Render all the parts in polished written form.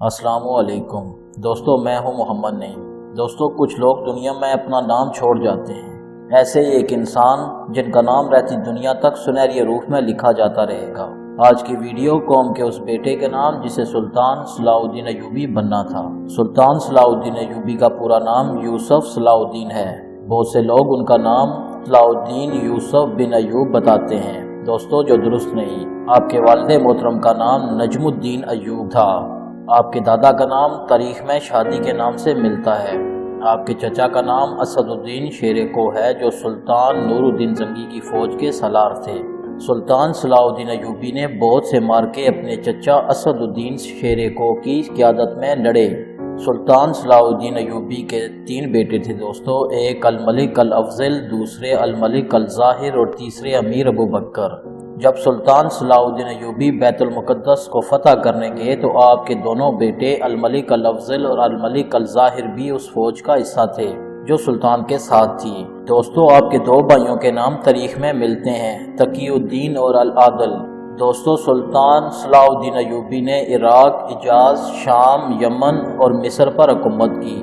السلام علیکم دوستو، میں ہوں محمد نعیم۔ دوستو، کچھ لوگ دنیا میں اپنا نام چھوڑ جاتے ہیں، ایسے ہی ایک انسان جن کا نام رہتی دنیا تک سنہری حروف میں لکھا جاتا رہے گا۔ آج کی ویڈیو قوم کے اس بیٹے کے نام جسے سلطان صلاح الدین ایوبی بننا تھا۔ سلطان صلاح الدین ایوبی کا پورا نام یوسف صلاح الدین ہے۔ بہت سے لوگ ان کا نام صلاح الدین یوسف بن ایوب بتاتے ہیں، دوستو جو درست نہیں۔ آپ کے والد محترم کا نام نجم الدین ایوب تھا۔ آپ کے دادا کا نام تاریخ میں شادی کے نام سے ملتا ہے۔ آپ کے چچا کا نام اسد الدین شیر کو ہے، جو سلطان نور الدین زنگی کی فوج کے سالار تھے۔ سلطان صلاح الدین ایوبی نے بہت سے مارکے اپنے چچا اسد الدین شیر کو کی قیادت میں لڑے۔ سلطان صلاح الدین ایوبی کے 3 بیٹے تھے دوستو، ایک الملک الافضل، دوسرے الملک الظاہر اور تیسرے امیر ابو بکر۔ جب سلطان صلاح الدین ایوبی بیت المقدس کو فتح کرنے گئے تو آپ کے دونوں بیٹے الملک الافضل اور الملک الظاہر بھی اس فوج کا حصہ تھے جو سلطان کے ساتھ تھی۔ دوستو، آپ کے 2 بھائیوں کے نام تاریخ میں ملتے ہیں، تقی الدین اور العادل۔ دوستو، سلطان صلاح الدین ایوبی نے عراق، حجاز، شام، یمن اور مصر پر حکومت کی۔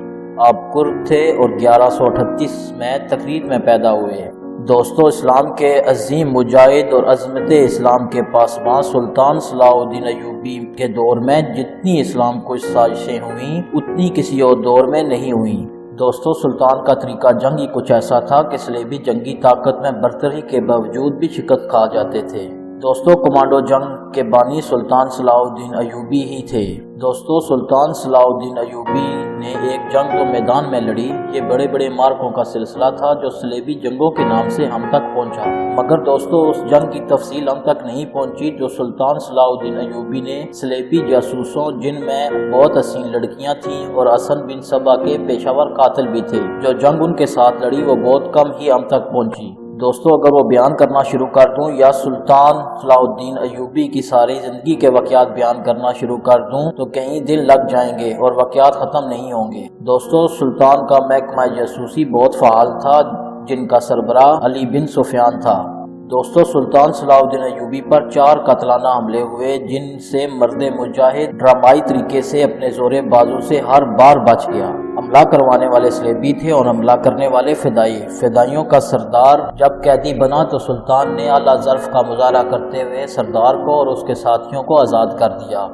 آپ کرد تھے اور 1138 میں تکریت میں پیدا ہوئے۔ دوستو، اسلام کے عظیم مجاہد اور عظمت اسلام کے پاسباں سلطان صلاح الدین ایوبی کے دور میں جتنی اسلام کو سازشیں ہوئیں اتنی کسی اور دور میں نہیں ہوئیں۔ دوستو، سلطان کا طریقہ جنگ ہی کچھ ایسا تھا کہ صلیبی جنگی طاقت میں برتری کے باوجود بھی شکست کھا جاتے تھے۔ دوستو، کمانڈو جنگ کے بانی سلطان صلاح الدین ایوبی ہی تھے۔ دوستو، سلطان صلاح الدین ایوبی نے ایک جنگ تو میدان میں لڑی، یہ بڑے بڑے مارکوں کا سلسلہ تھا جو صلیبی جنگوں کے نام سے ہم تک پہنچا، مگر دوستو اس جنگ کی تفصیل ہم تک نہیں پہنچی جو سلطان صلاح الدین ایوبی نے صلیبی جاسوسوں، جن میں بہت حسین لڑکیاں تھیں اور حسن بن سبا کے پیشہ ور قاتل بھی تھے، جو جنگ ان کے ساتھ لڑی وہ بہت کم ہی ہم تک پہنچی۔ دوستو، اگر وہ بیان کرنا شروع کر دوں یا سلطان صلاح الدین ایوبی کی ساری زندگی کے واقعات بیان کرنا شروع کر دوں تو کہیں دن لگ جائیں گے اور واقعات ختم نہیں ہوں گے۔ دوستو، سلطان کا محکمہ جاسوسی بہت فعال تھا، جن کا سربراہ علی بن سفیان تھا۔ دوستو، سلطان صلاح الدین ایوبی پر 4 قاتلانہ حملے ہوئے، جن سے مرد مجاہد ڈرامائی طریقے سے اپنے زور بازو سے ہر بار بچ گیا۔ حملہ کروانے والے صلیبی تھے اور حملہ کرنے والے فدائیوں کا سردار جب قیدی بنا تو سلطان نے اعلیٰ ظرف کا مظاہرہ کرتے ہوئے سردار کو اور اس کے ساتھیوں کو آزاد کر دیا۔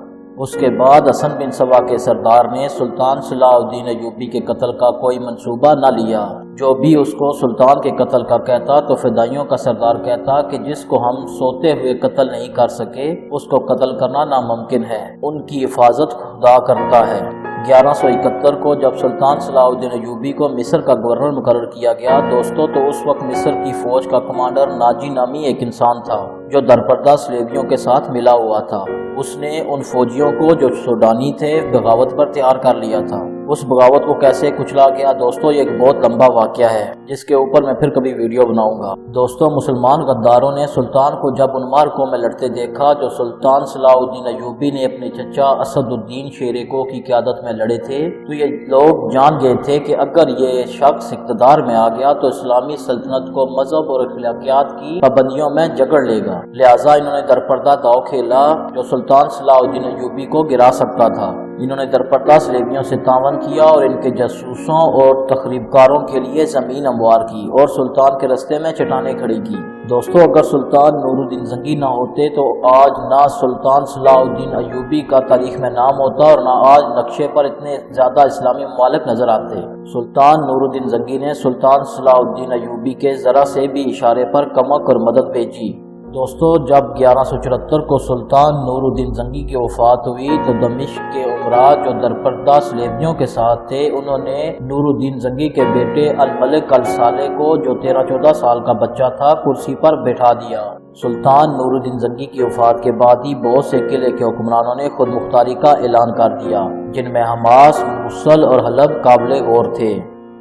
اس کے بعد حسن بن سبا کے سردار نے سلطان صلاح الدین ایوبی کے قتل کا کوئی منصوبہ نہ لیا۔ جو بھی اس کو سلطان کے قتل کا کہتا تو فدائیوں کا سردار کہتا کہ جس کو ہم سوتے ہوئے قتل نہیں کر سکے اس کو قتل کرنا ناممکن ہے، ان کی حفاظت خدا کرتا ہے۔ 1171 کو جب سلطان صلاح الدین ایوبی کو مصر کا گورنر مقرر کیا گیا دوستو، تو اس وقت مصر کی فوج کا کمانڈر ناجی نامی ایک انسان تھا جو درپردہ صلیبیوں کے ساتھ ملا ہوا تھا۔ اس نے ان فوجیوں کو جو سوڈانی تھے بغاوت پر تیار کر لیا تھا۔ اس بغاوت کو کیسے کچلا گیا دوستو، یہ ایک بہت لمبا واقعہ ہے جس کے اوپر میں پھر کبھی ویڈیو بناؤں گا۔ دوستو، مسلمان غداروں نے سلطان کو جب ان مارکوں میں لڑتے دیکھا جو سلطان صلاح الدین ایوبی نے اپنے چچا اسد الدین شیر کو کی قیادت میں لڑے تھے، تو یہ لوگ جان گئے تھے کہ اگر یہ شخص اقتدار میں آ گیا تو اسلامی سلطنت کو مذہب اور اخلاقیات کی پابندیوں میں جکڑ لے گا، لہٰذا انہوں نے درپردہ داؤ کھیلا جو سلطان صلاح الدین ایوبی کو گرا سکتا تھا۔ انہوں نے درپردہ صلیبیوں سے تعاون کیا اور ان کے جاسوسوں اور تخریب کاروں کے لیے زمین ہموار کی اور سلطان کے رستے میں چٹانیں کھڑی کی۔ دوستو، اگر سلطان نور الدین زنگی نہ ہوتے تو آج نہ سلطان صلاح الدین ایوبی کا تاریخ میں نام ہوتا اور نہ آج نقشے پر اتنے زیادہ اسلامی ممالک نظر آتے۔ سلطان نور الدین زنگی نے سلطان صلاح الدین ایوبی کے ذرا سے بھی اشارے پر کمک اور مدد بھیجی۔ دوستو، جب 1174 کو سلطان نور الدین زنگی کی وفات ہوئی تو دمشق کے عمراء جو درپردہ صلیبیوں کے ساتھ تھے انہوں نے نور الدین زنگی کے بیٹے الملک الصالح کو جو 13-14 سال کا بچہ تھا کرسی پر بٹھا دیا۔ سلطان نور الدین زنگی کی وفات کے بعد ہی بہت سے قلعے کے حکمرانوں نے خود مختاری کا اعلان کر دیا، جن میں حماس، موصل اور حلب قابل غور تھے۔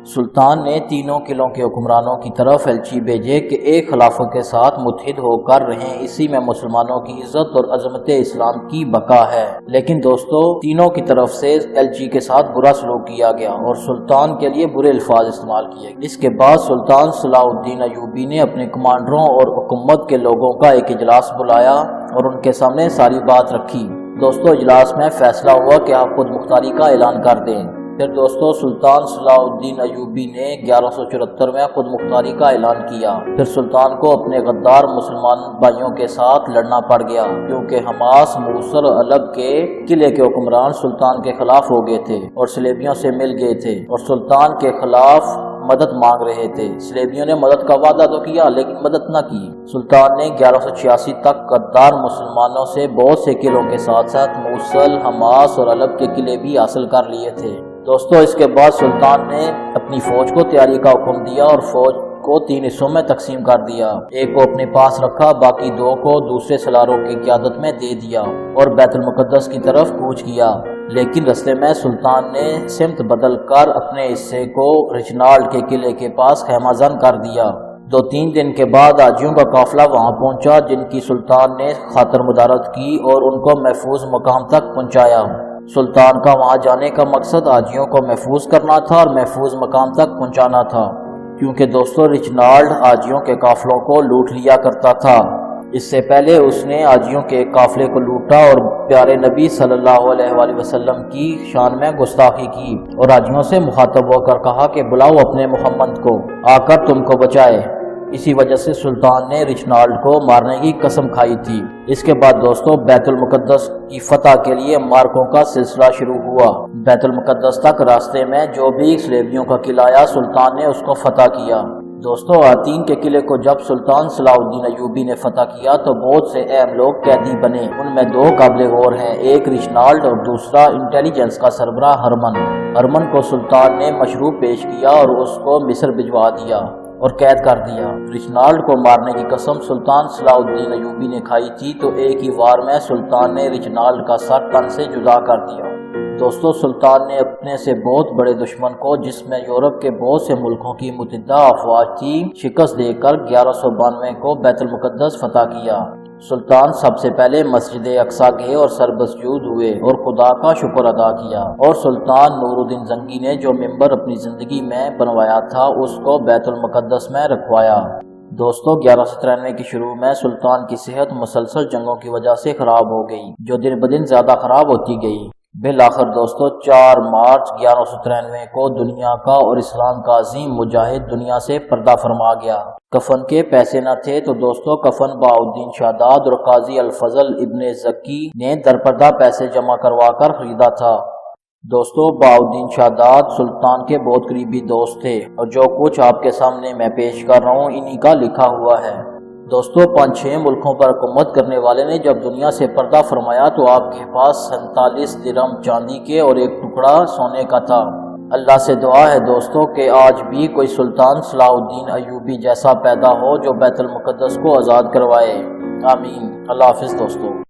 سلطان نے تینوں قلعوں کے حکمرانوں کی طرف ایلچی بھیجے کہ ایک خلافت کے ساتھ متحد ہو کر رہیں، اسی میں مسلمانوں کی عزت اور عظمت اسلام کی بقا ہے۔ لیکن دوستو، تینوں کی طرف سے ایلچی کے ساتھ برا سلوک کیا گیا اور سلطان کے لیے برے الفاظ استعمال کیے۔ اس کے بعد سلطان صلاح الدین ایوبی نے اپنے کمانڈروں اور حکومت کے لوگوں کا ایک اجلاس بلایا اور ان کے سامنے ساری بات رکھی۔ دوستو اجلاس میں فیصلہ ہوا کہ آپ خود مختاری کا اعلان کر دیں۔ پھر دوستو سلطان صلاح الدین ایوبی نے 1174 میں خود مختاری کا اعلان کیا۔ پھر سلطان کو اپنے غدار مسلمان بھائیوں کے ساتھ لڑنا پڑ گیا، کیونکہ حماس، موصل اور علب کے قلعے کے حکمران سلطان کے خلاف ہو گئے تھے اور صلیبیوں سے مل گئے تھے اور سلطان کے خلاف مدد مانگ رہے تھے۔ صلیبیوں نے مدد کا وعدہ تو کیا لیکن مدد نہ کی۔ سلطان نے 1186 تک غدار مسلمانوں سے بہت سے قلعوں کے ساتھ ساتھ موصل، حماس اور علب کے قلعے بھی حاصل کر لیے تھے۔ دوستو اس کے بعد سلطان نے اپنی فوج کو تیاری کا حکم دیا اور فوج کو 3 حصوں میں تقسیم کر دیا۔ ایک کو اپنے پاس رکھا، باقی 2 کو دوسرے سلاروں کی قیادت میں دے دیا اور بیت المقدس کی طرف کوچ کیا۔ لیکن رستے میں سلطان نے سمت بدل کر اپنے حصے کو رچنالڈ کے قلعے کے پاس خیمہ زن کر دیا۔ 2-3 دن کے بعد حاجیوں کا قافلہ وہاں پہنچا، جن کی سلطان نے خاطر مدارت کی اور ان کو محفوظ مقام تک پہنچایا۔ سلطان کا وہاں جانے کا مقصد حاجیوں کو محفوظ کرنا تھا اور محفوظ مقام تک پہنچانا تھا، کیونکہ دوستو رچنالڈ حاجیوں کے قافلوں کو لوٹ لیا کرتا تھا۔ اس سے پہلے اس نے حاجیوں کے قافلے کو لوٹا اور پیارے نبی صلی اللہ علیہ وآلہ وسلم کی شان میں گستاخی کی اور حاجیوں سے مخاطب ہو کر کہا کہ بلاؤ اپنے محمد کو، آ کر تم کو بچائے۔ اسی وجہ سے سلطان نے رچنالڈ کو مارنے کی قسم کھائی تھی۔ اس کے بعد دوستو بیت المقدس کی فتح کے لیے مارکوں کا سلسلہ شروع ہوا۔ بیت المقدس تک راستے میں جو بھی صلیبیوں کا قلعہ آیا، سلطان نے اس کو فتح کیا۔ دوستو آتین کے قلعے کو جب سلطان صلاح الدین ایوبی نے فتح کیا تو بہت سے اہم لوگ قیدی بنے۔ ان میں 2 قابل غور ہیں، ایک رچنالڈ اور دوسرا انٹیلیجنس کا سربراہ ہرمن۔ ہرمن کو سلطان نے مشروب پیش کیا اور اس کو مصر بھجوا دیا اور قید کر دیا۔ رچنالڈ کو مارنے کی قسم سلطان صلاح الدین ایوبی نے کھائی تھی تو ایک ہی وار میں سلطان نے رچنالڈ کا سر تن سے جدا کر دیا۔ دوستو سلطان نے اپنے سے بہت بڑے دشمن کو، جس میں یورپ کے بہت سے ملکوں کی متحدہ افواج تھی، شکست دے کر 1192 کو بیت المقدس فتح کیا۔ سلطان سب سے پہلے مسجد اقصی گئے اور سربسجود ہوئے اور خدا کا شکر ادا کیا، اور سلطان نور الدین زنگی نے جو ممبر اپنی زندگی میں بنوایا تھا اس کو بیت المقدس میں رکھوایا۔ دوستو 1193 کی شروع میں سلطان کی صحت مسلسل جنگوں کی وجہ سے خراب ہو گئی، جو دن بدن زیادہ خراب ہوتی گئی۔ بالآخر دوستو 4 مارچ 1193 کو دنیا کا اور اسلام کا عظیم مجاہد دنیا سے پردہ فرما گیا۔ کفن کے پیسے نہ تھے تو دوستو کفن بہاؤالدین شہداد اور قاضی الفضل ابن زکی نے درپردہ پیسے جمع کروا کر خریدا تھا۔ دوستو بہاؤالدین شہداد سلطان کے بہت قریبی دوست تھے اور جو کچھ آپ کے سامنے میں پیش کر رہا ہوں انہی کا لکھا ہوا ہے۔ دوستو 5-6 ملکوں پر حکومت کرنے والے نے جب دنیا سے پردہ فرمایا تو آپ کے پاس 47 درہم چاندی کے اور 1 ٹکڑا سونے کا تھا۔ اللہ سے دعا ہے دوستو کہ آج بھی کوئی سلطان صلاح الدین ایوبی جیسا پیدا ہو جو بیت المقدس کو آزاد کروائے۔ آمین۔ اللہ حافظ دوستو۔